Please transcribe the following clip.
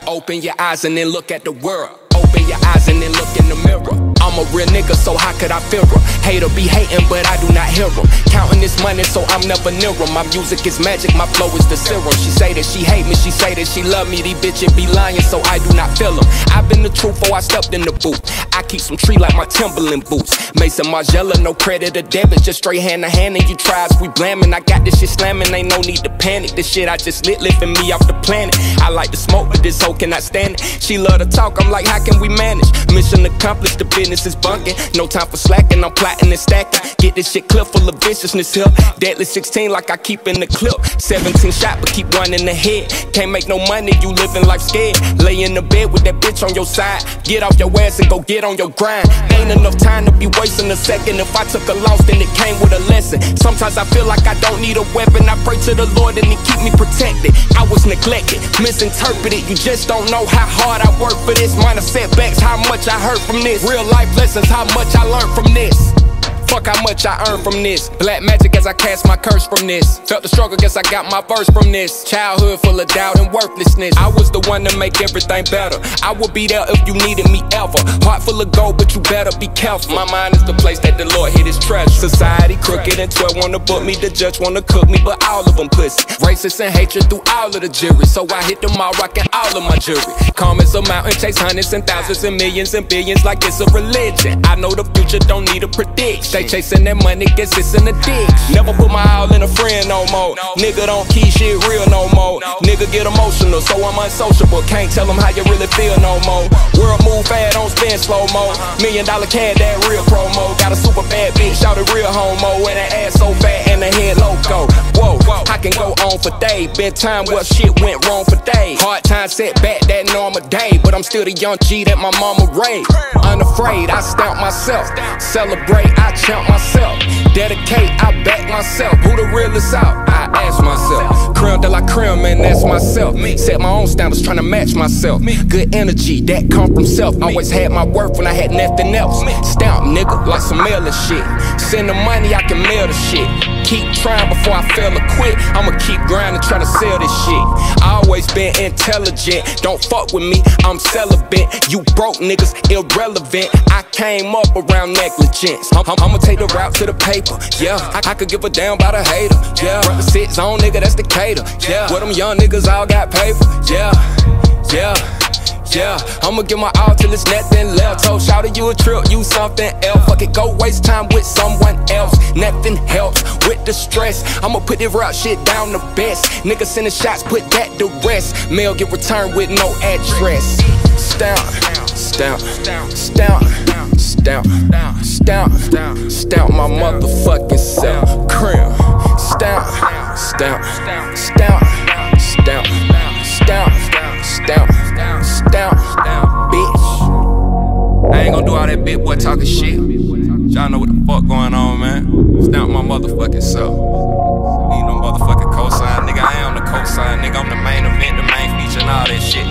Open your eyes and then look at the world. Open your eyes and then look in the mirror. I'm a real nigga, so how could I fear her? Hater be hating, but I do not hear them. Counting this money, so I'm never near them. My music is magic, my flow is the serum. She say that she hate me, she say that she love me. These bitches be lying, so I do not feel them. I've been the truth before I stepped in the booth. I keep some tree like my Timberland boots. Mason Margiela, no credit or debit, just straight hand to hand. And you tries, we blaming. I got this shit slamming, ain't no need to panic. This shit I just lit, lifting me off the planet. I like to smoke, but this hoe cannot stand it. She love to talk, I'm like, how can we manage? Mission accomplished, the business is bunking. No time for slacking, I'm plotting and stacking. Get this shit clip full of viciousness here. Deadly 16 like I keep in the clip. 17 shot, but keep one in the head. Can't make no money, you living life scared. Lay in the bed with that bitch on your side. Get off your ass and go get on your grind. Ain't enough time to be wasting a second. If I took a loss, then it came with a lesson. Sometimes I feel like I don't need a weapon. I pray to the Lord and he keep me protected. I was neglected, misinterpreted. You just don't know how hard I work for this. Minor setbacks, how much I heard from this. Real life lessons, how much I learned from this. Fuck how much I earned from this. Black magic as I cast my curse from this. Felt the struggle, guess I got my verse from this. Childhood full of doubt and worthlessness. I was the one to make everything better. I would be there if you needed me ever. Heart full of gold, but you better be careful. My mind is the place that the Lord hid his treasure. Society crooked and 12 wanna book me. The judge wanna cook me, but all of them pussy. Racist and hatred through all of the jury. So I hit them all, rocking all of my jewelry. Calm as a mountain, chase hundreds and thousands and millions and billions like it's a religion. I know the future don't need a prediction. Chasing that money, guess it's in the ditch. Never put my all in a friend no more. Nigga don't keep shit real no more. Nigga get emotional, so I'm unsociable. Can't tell them how you really feel no more. World move fast, don't spend slow mo. $1 million CAD, that real promo. Got a super bad bitch, shout it real homo. And that ass so fat and the head loco. Whoa, I can go on for days. Been time where shit went wrong for days. Hard time set back that normal day. But I'm still the young G that my mama raised. Unafraid, I stamp myself. Celebrate, I champ myself. Dedicate, I back myself. Who the realest out? I ask myself. Creme de la creme, man, that's myself. Set my own standards, trying to match myself. Good energy, that come from self. Always had my worth when I had nothing else. Stamp, nigga, like some mail and shit. Send the money, I can mail the shit. Keep trying before I fail or quit. I'ma keep grinding, trying to sell this shit. I always been intelligent. Don't fuck with me, I'm celibate. You broke niggas, irrelevant. I came up around negligence. I'ma take the route to the paper. Yeah, I could give a damn about a hater. Yeah, brother sit zone, nigga, that's the cater. Yeah, where them young niggas all got paper. Yeah, yeah. Yeah, I'ma give my all till it's nothing left. Told shawty you a trip, you something else. Fuck it, go waste time with someone else. Nothing helps with the stress. I'ma put this rap shit down the best. Niggas sending shots, put that to rest. Mail get returned with no address. Stamp, stamp, stamp, stamp, stamp, stamp my motherfucking self. Creme, stamp, stamp, stamp, stamp, stamp, stamp, stamp, bitch. I ain't gonna do all that big boy talking shit. Y'all know what the fuck going on, man. Stamp my motherfucking self. Need no motherfucking cosign, nigga. I am the cosign, nigga. I'm the main event, the main feature, and all that shit.